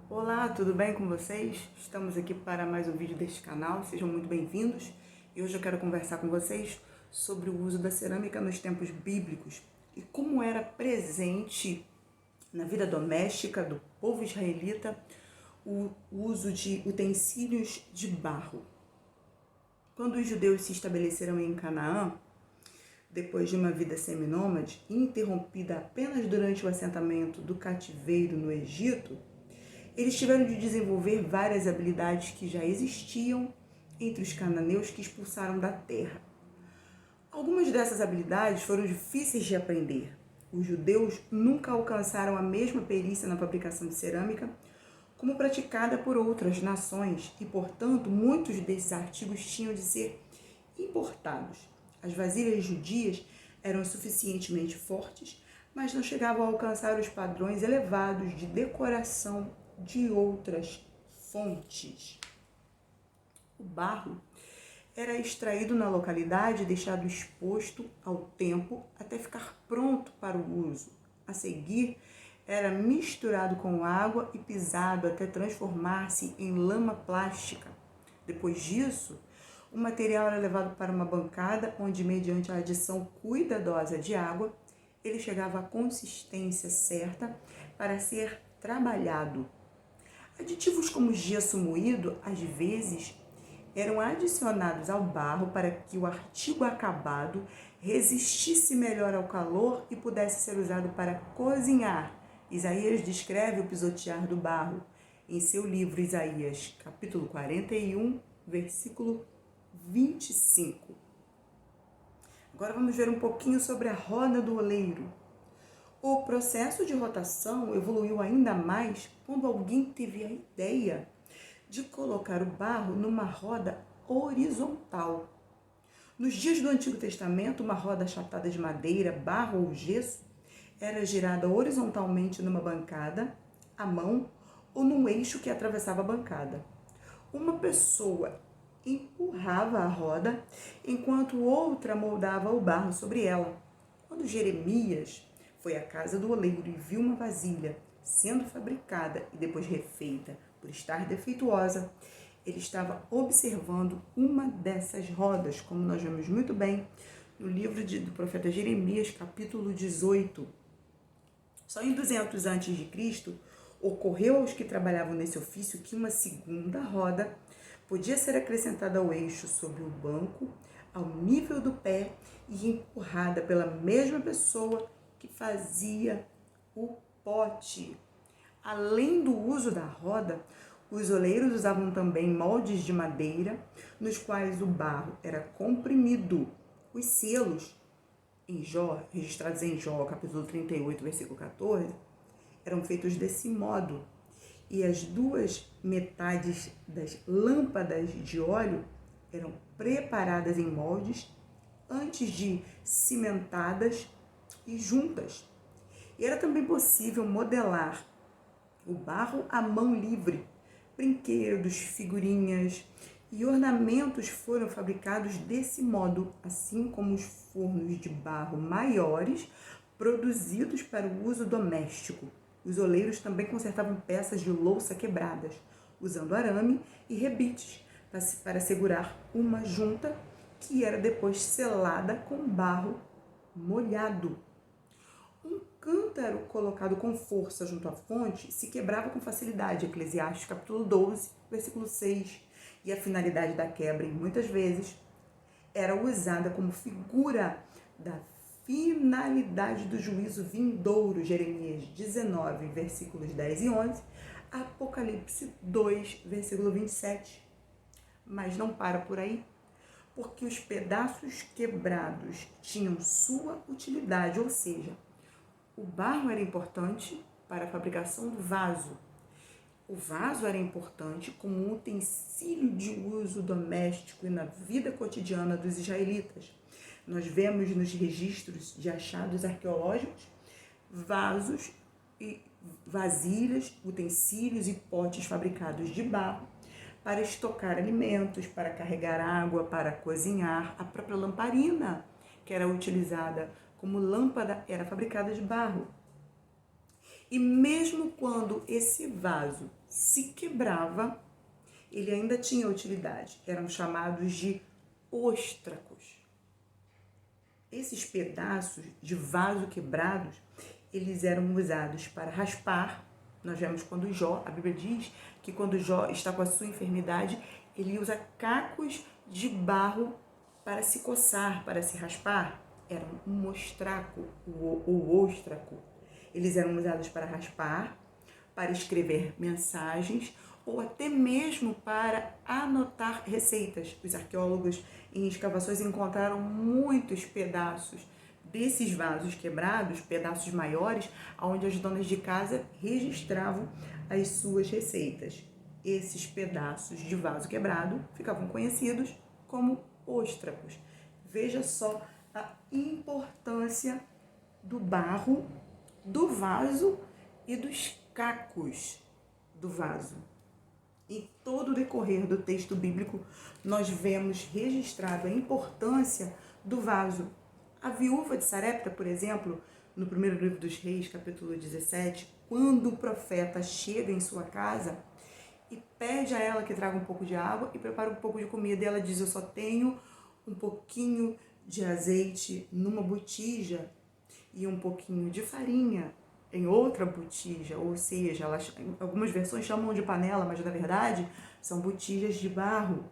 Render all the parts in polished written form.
Olá, tudo bem com vocês? Estamos aqui para mais um vídeo deste canal, sejam muito bem-vindos. E hoje eu quero conversar com vocês sobre o uso da cerâmica nos tempos bíblicos e como era presente na vida doméstica do povo israelita o uso de utensílios de barro. Quando os judeus se estabeleceram em Canaã, depois de uma vida seminômade, interrompida apenas durante o assentamento do cativeiro no Egito, eles tiveram de desenvolver várias habilidades que já existiam entre os cananeus que expulsaram da terra. Algumas dessas habilidades foram difíceis de aprender. Os judeus nunca alcançaram a mesma perícia na fabricação de cerâmica como praticada por outras nações e, portanto, muitos desses artigos tinham de ser importados. As vasilhas judias eram suficientemente fortes, mas não chegavam a alcançar os padrões elevados de decoração de outras fontes. O barro era extraído na localidade e deixado exposto ao tempo até ficar pronto para o uso. A seguir, era misturado com água e pisado até transformar-se em lama plástica. Depois disso, o material era levado para uma bancada onde, mediante a adição cuidadosa de água, ele chegava à consistência certa para ser trabalhado. Aditivos como gesso moído, às vezes, eram adicionados ao barro para que o artigo acabado resistisse melhor ao calor e pudesse ser usado para cozinhar. Isaías descreve o pisotear do barro em seu livro Isaías, capítulo 41, versículo 25. Agora vamos ver um pouquinho sobre a roda do oleiro. O processo de rotação evoluiu ainda mais quando alguém teve a ideia de colocar o barro numa roda horizontal. Nos dias do Antigo Testamento, uma roda achatada de madeira, barro ou gesso era girada horizontalmente numa bancada, à mão ou num eixo que atravessava a bancada. Uma pessoa empurrava a roda enquanto outra moldava o barro sobre ela. Quando Jeremias foi à casa do oleiro e viu uma vasilha sendo fabricada e depois refeita por estar defeituosa, ele estava observando uma dessas rodas, como nós vemos muito bem no livro do profeta Jeremias, capítulo 18. Só em 200 a.C., ocorreu aos que trabalhavam nesse ofício que uma segunda roda podia ser acrescentada ao eixo sobre o banco, ao nível do pé e empurrada pela mesma pessoa que fazia o pote. Além do uso da roda, os oleiros usavam também moldes de madeira, nos quais o barro era comprimido. Os selos em Jó, registrados em Jó, capítulo 38, versículo 14, eram feitos desse modo. E as duas metades das lâmpadas de óleo eram preparadas em moldes antes de cimentadas e juntas. E era também possível modelar o barro à mão livre. Brinquedos, figurinhas e ornamentos foram fabricados desse modo, assim como os fornos de barro maiores produzidos para o uso doméstico. Os oleiros também consertavam peças de louça quebradas, usando arame e rebites para segurar uma junta que era depois selada com barro molhado. Um cântaro colocado com força junto à fonte se quebrava com facilidade, Eclesiastes capítulo 12, versículo 6. E a finalidade da quebra, muitas vezes, era usada como figura da finalidade do juízo vindouro, Jeremias 19, versículos 10 e 11, Apocalipse 2, versículo 27. Mas não para por aí, porque os pedaços quebrados tinham sua utilidade, ou seja, o barro era importante para a fabricação do vaso. O vaso era importante como um utensílio de uso doméstico e na vida cotidiana dos israelitas. Nós vemos nos registros de achados arqueológicos vasos e vasilhas, utensílios e potes fabricados de barro para estocar alimentos, para carregar água, para cozinhar. A própria lamparina, que era utilizada como lâmpada, era fabricada de barro. E mesmo quando esse vaso se quebrava, ele ainda tinha utilidade. Eram chamados de óstracos. Esses pedaços de vaso quebrados, eles eram usados para raspar. Nós vemos quando Jó, a Bíblia diz que quando Jó está com a sua enfermidade, ele usa cacos de barro para se coçar, para se raspar. Era um ostraco, o óstraco. Eles eram usados para raspar, para escrever mensagens ou até mesmo para anotar receitas. Os arqueólogos em escavações encontraram muitos pedaços desses vasos quebrados, pedaços maiores, onde as donas de casa registravam as suas receitas. Esses pedaços de vaso quebrado ficavam conhecidos como óstracos. Veja só a importância do barro, do vaso e dos cacos do vaso. Em todo o decorrer do texto bíblico, nós vemos registrado a importância do vaso. A viúva de Sarepta, por exemplo, no primeiro livro dos Reis, capítulo 17, quando o profeta chega em sua casa e pede a ela que traga um pouco de água e prepara um pouco de comida, e ela diz: eu só tenho um pouquinho de azeite numa botija e um pouquinho de farinha em outra botija, ou seja, algumas versões chamam de panela, mas na verdade são botijas de barro.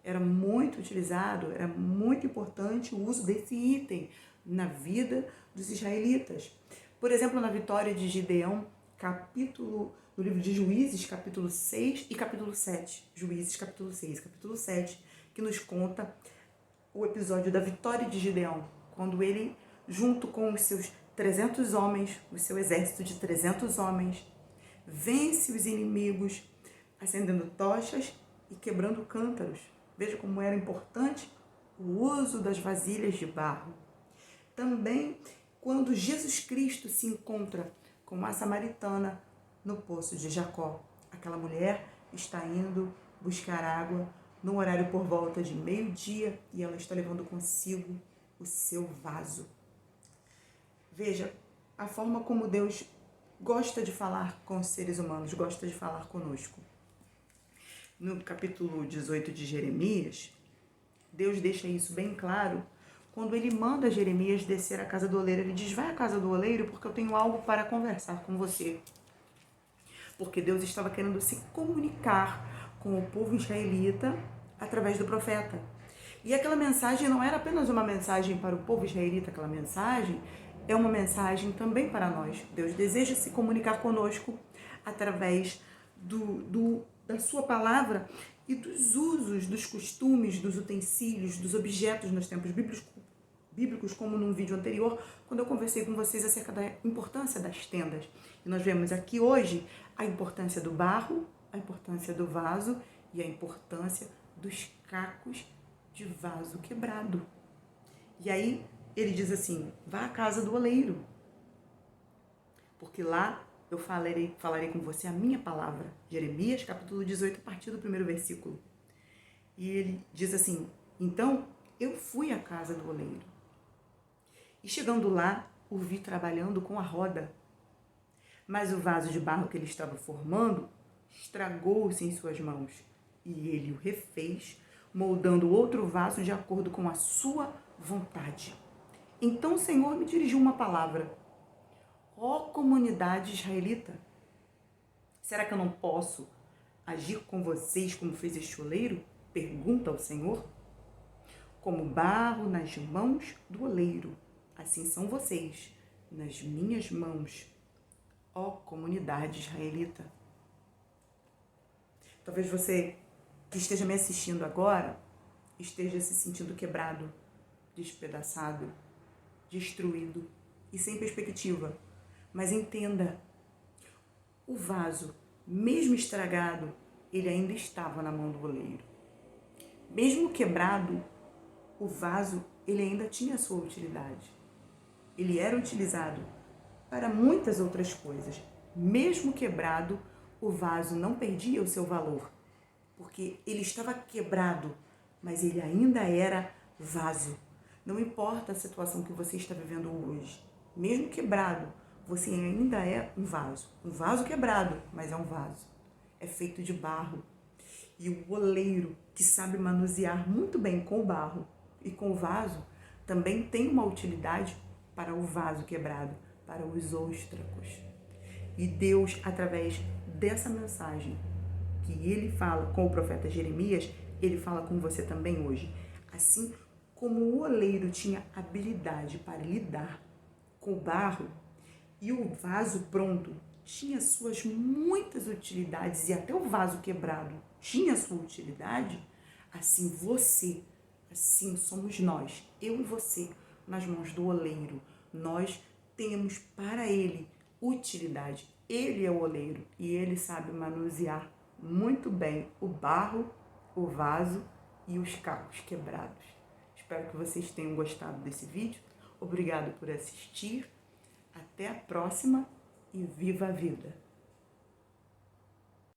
Era muito utilizado, era muito importante o uso desse item na vida dos israelitas. Por exemplo, na vitória de Gideão, no livro de Juízes, capítulo 6 e capítulo 7. Juízes, capítulo 6 e capítulo 7, que nos conta o episódio da vitória de Gideão, quando ele, junto com os seus 300 homens, o seu exército de 300 homens, vence os inimigos, acendendo tochas e quebrando cântaros. Veja como era importante o uso das vasilhas de barro. Também, quando Jesus Cristo se encontra com a samaritana no poço de Jacó. Aquela mulher está indo buscar água no horário por volta de meio-dia e ela está levando consigo o seu vaso. Veja a forma como Deus gosta de falar com os seres humanos, gosta de falar conosco. No capítulo 18 de Jeremias, Deus deixa isso bem claro quando ele manda Jeremias descer à casa do oleiro. Ele diz: vai à casa do oleiro porque eu tenho algo para conversar com você. Porque Deus estava querendo se comunicar com o povo israelita através do profeta. E aquela mensagem não era apenas uma mensagem para o povo israelita, aquela mensagem é uma mensagem também para nós. Deus deseja se comunicar conosco através da sua palavra e dos usos, dos costumes, dos utensílios, dos objetos nos tempos bíblicos, como num vídeo anterior, quando eu conversei com vocês acerca da importância das tendas. E nós vemos aqui hoje a importância do barro, a importância do vaso e a importância dos cacos de vaso quebrado. E aí ele diz assim: vá à casa do oleiro, porque lá eu falarei com você a minha palavra. Jeremias, capítulo 18, a partir do primeiro versículo. E ele diz assim: então eu fui à casa do oleiro. E chegando lá, o vi trabalhando com a roda. Mas o vaso de barro que ele estava formando estragou-se em suas mãos. E ele o refez, moldando outro vaso de acordo com a sua vontade. Então o Senhor me dirigiu uma palavra: ó comunidade israelita, será que eu não posso agir com vocês como fez este oleiro? Pergunta ao Senhor. Como barro nas mãos do oleiro, assim são vocês nas minhas mãos, ó comunidade israelita. Talvez você que esteja me assistindo agora esteja se sentindo quebrado, despedaçado, destruído e sem perspectiva. Mas entenda, o vaso, mesmo estragado, ele ainda estava na mão do oleiro. Mesmo quebrado, o vaso, ele ainda tinha a sua utilidade. Ele era utilizado para muitas outras coisas. Mesmo quebrado, o vaso não perdia o seu valor, porque ele estava quebrado, mas ele ainda era vaso. Não importa a situação que você está vivendo hoje, mesmo quebrado, você ainda é um vaso quebrado, mas é um vaso. É feito de barro. E o oleiro, que sabe manusear muito bem com o barro e com o vaso, também tem uma utilidade para o vaso quebrado, para os óstracos. E Deus, através dessa mensagem que ele fala com o profeta Jeremias, ele fala com você também hoje. Assim como o oleiro tinha habilidade para lidar com o barro e o vaso pronto tinha suas muitas utilidades e até o vaso quebrado tinha sua utilidade, assim você, assim somos nós, eu e você, nas mãos do oleiro. Nós temos para ele utilidade. Ele é o oleiro e ele sabe manusear muito bem o barro, o vaso e os cacos quebrados. Espero que vocês tenham gostado desse vídeo. Obrigado por assistir. Até a próxima e viva a vida!